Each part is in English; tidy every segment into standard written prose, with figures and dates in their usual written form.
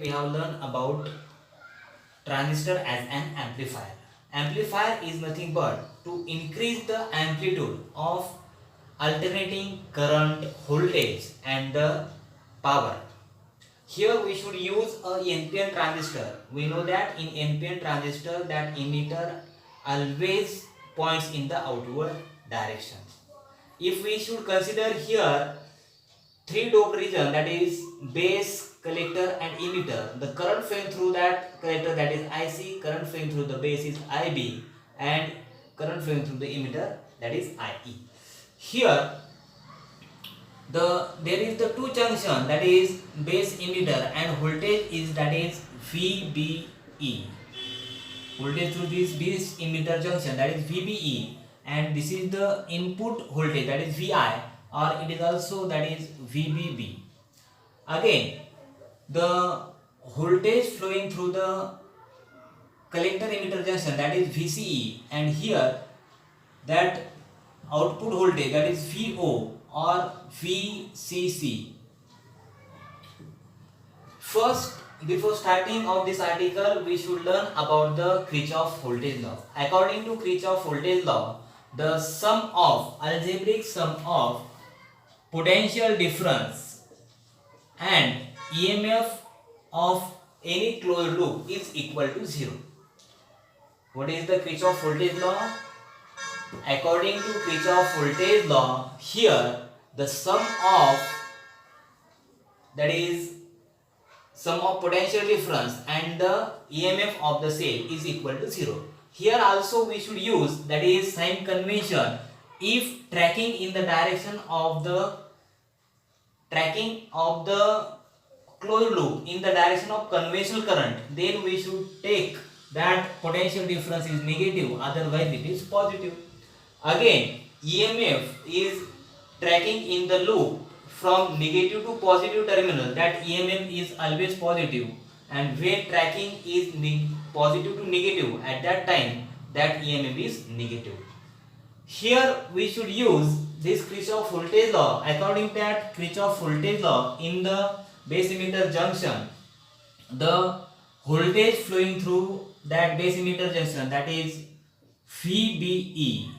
we have learned about transistor as an amplifier. Amplifier is nothing but to increase the amplitude of alternating current, voltage and the power. Here we should use a NPN transistor. We know that in NPN transistor that emitter always points in the outward direction. If we should consider here three doped region, that is base, collector and emitter, the current flowing through that collector, that is IC, current flowing through the base is IB, and current flowing through the emitter, that is IE. Here there is the two junction, that is base emitter, and voltage is, that is VBE. Voltage through this base emitter junction, that is VBE, and this is the input voltage, that is VI, or it is also, that is VBB. Again, the voltage flowing through the collector emitter junction, that is VCE, and here that output voltage, that is VO or VCC. First, before starting of this article, we should learn about the Kirchhoff voltage law. According to Kirchhoff voltage law, the sum of algebraic sum of potential difference and EMF of any closed loop is equal to 0. What is the Kirchhoff voltage law? According to Kirchhoff voltage law, here the sum of, that is sum of potential difference and the EMF of the cell is equal to 0. Here also we should use, that is sign convention. If tracking in the direction of the closed loop in the direction of conventional current, then we should take that potential difference is negative, otherwise it is positive. Again, EMF is tracking in the loop from negative to positive terminal, that EMF is always positive, and when tracking is positive to negative, at that time that EMF is negative. Here we should use this Kirchhoff voltage law. According to that Kirchhoff voltage law, in the base emitter junction, the voltage flowing through that base emitter junction, that is VBE,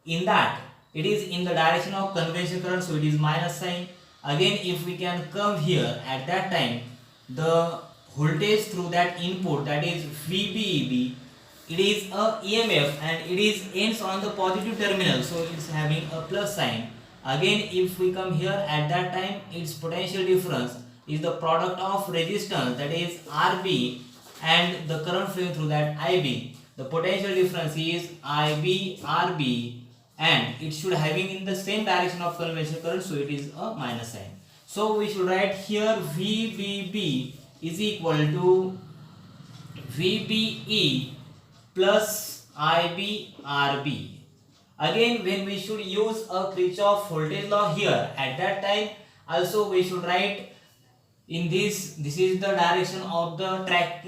in that it is in the direction of conventional current, so it is minus sign. Again, if we can come here, at that time the voltage through that input, that is VBEB, it is a EMF and it is ends on the positive terminal, so it is having a plus sign. Again, if we come here, at that time its potential difference is the product of resistance, that is RB, and the current flowing through that IB. The potential difference is IB RB, and it should having in the same direction of conventional current, so it is a minus sign. So we should write here VBB is equal to VBE plus IB RB. Again, when we should use a Kirchhoff voltage law here, at that time also we should write in this is the direction of the track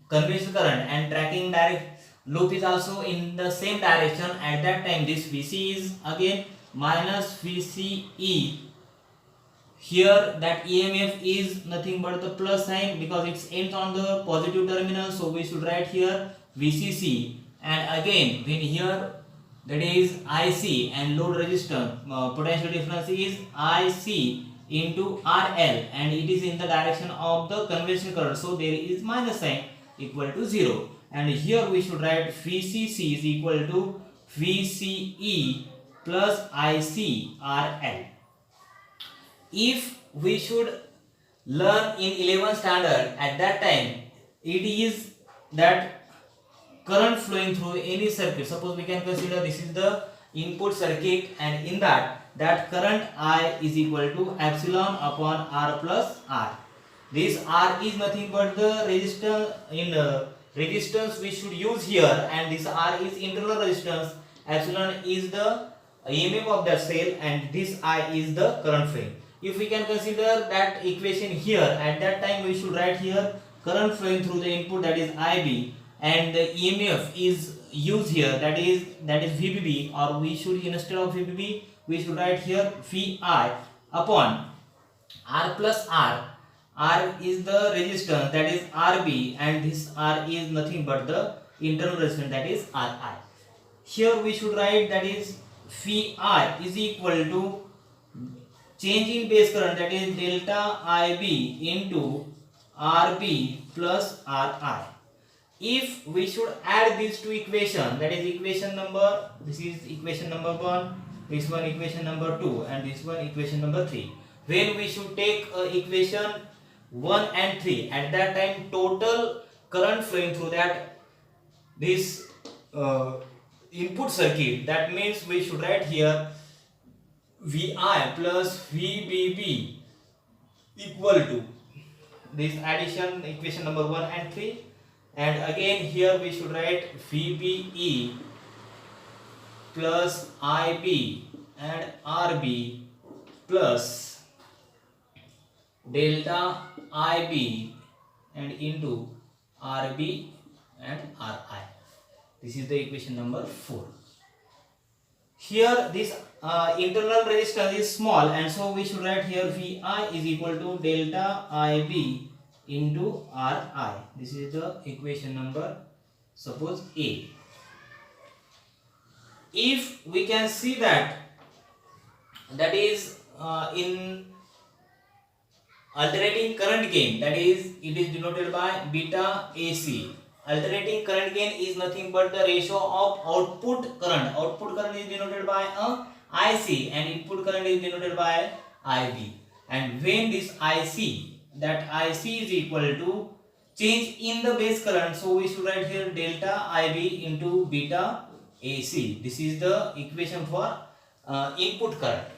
conventional current, and tracking direct loop is also in the same direction. At that time this VC is again minus VCE. Here that EMF is nothing but the plus sign because it ends on the positive terminal, so we should write here VCC. And again, when here, that is IC and load resistance, potential difference is IC into RL, and it is in the direction of the conventional current, so there is minus sign equal to 0. And here we should write VCC is equal to VCE plus ICRL. If we should learn in 11th standard, at that time it is that current flowing through any circuit. Suppose we can consider this is the input circuit, and in that current I is equal to epsilon upon R plus R. This R is nothing but the resistance resistance we should use here, and this R is internal resistance, epsilon is the EMF of that cell, and this I is the current flowing. If we can consider that equation here, at that time we should write here current flowing through the input, that is IB, and the EMF is used here, that is VBB, or we should, instead of VBB we should write here VI upon R plus R. R is the resistance, that is RB, and this R is nothing but the internal resistance, that is RI. Here we should write that is phi is equal to change in base current, that is delta IB into RB plus RI. If we should add these two equations, that is equation number, this is equation number 1, this one equation number 2, and this one equation number 3. When we should take equation 1 and 3, at that time total current flowing through that this input circuit, that means we should write here VI plus VBB equal to this addition equation number 1 and 3, and again here we should write VBE plus IB and RB plus delta IB and into RB and RI. This is the equation number 4. Here this internal resistance is small, and so we should write here VI is equal to delta IB into RI. This is the equation number, suppose A. If we can see that is in alternating current gain, that is it is denoted by beta AC. Alternating current gain is nothing but the ratio of output current. Output current is denoted by IC and input current is denoted by IB. And when this IC, that IC is equal to change in the base current, so we should write here delta IB into beta AC. This is the equation for input current.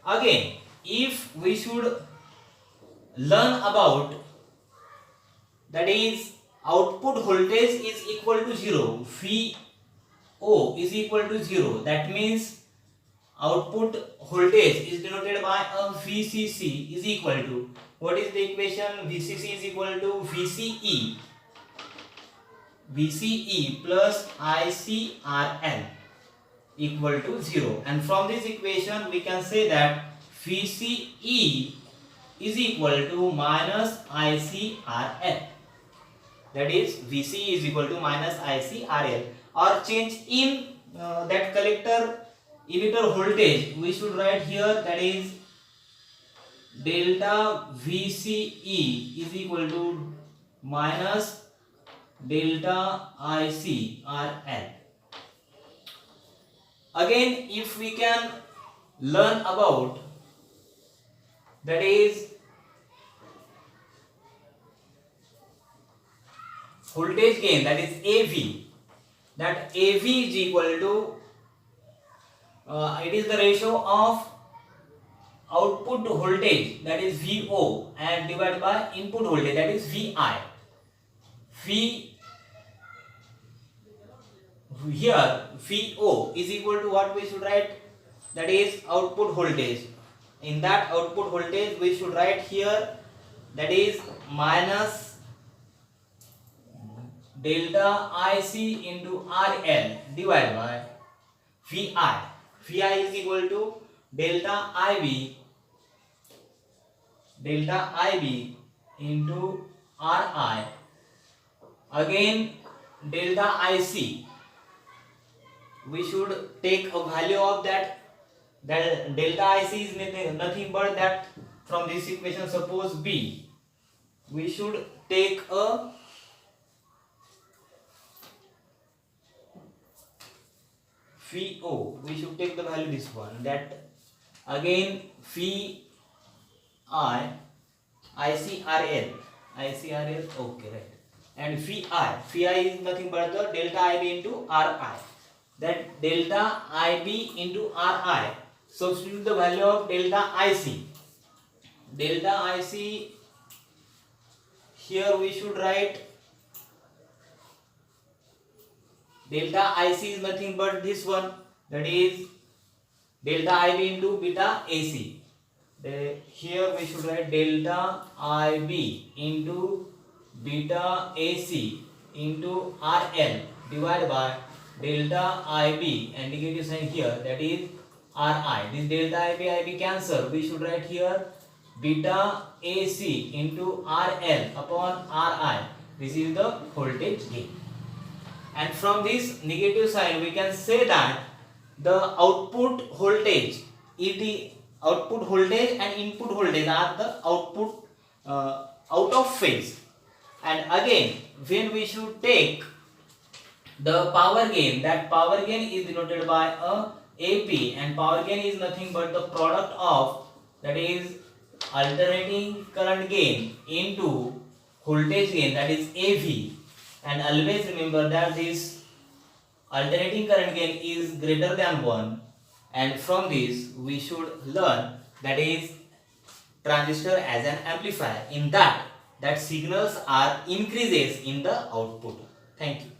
Again, if we should learn about, that is output voltage is equal to 0, VO is equal to 0, that means output voltage is denoted by a VCC is equal to, what is the equation? VCC is equal to VCE plus ICRL equal to 0, and from this equation we can say that VCE is equal to minus ICRL, that is VC is equal to minus ICRL, or change in that collector emitter voltage we should write here, that is delta VCE is equal to minus delta ICRL. Again, if we can learn about, that is voltage gain, that is AV, that AV is equal to it is the ratio of output voltage, that is VO, and divided by input voltage, that is VI. Here VO is equal to what we should write, that is output voltage. In that output voltage we should write here, that is minus delta IC into RL divided by VI. VI is equal to delta IB into RI. Again delta IC, we should take a value of that delta IC is nothing but that from this equation, suppose B, we should take a VO, we should take the value this one, that again phi ICRL, okay, right, and phi is nothing but the delta IB into RI, that delta IB into RI, substitute the value of delta IC. Delta IC, here we should write delta IC is nothing but this one, that is delta IB into beta AC. Here we should write delta IB into beta AC into RL divided by delta IB and negative sign here, that is RI. This delta IB cancel, we should write here beta AC into RL upon RI. This is the voltage gain. And from this negative side we can say that the output voltage output voltage and input voltage are the output out of phase. And again when we should take the power gain, that power gain is denoted by a AP, and power gain is nothing but the product of, that is, alternating current gain into voltage gain, that is AV. And always remember that this alternating current gain is greater than 1, and from this we should learn, that is, transistor as an amplifier, in that signals are increases in the output. Thank you.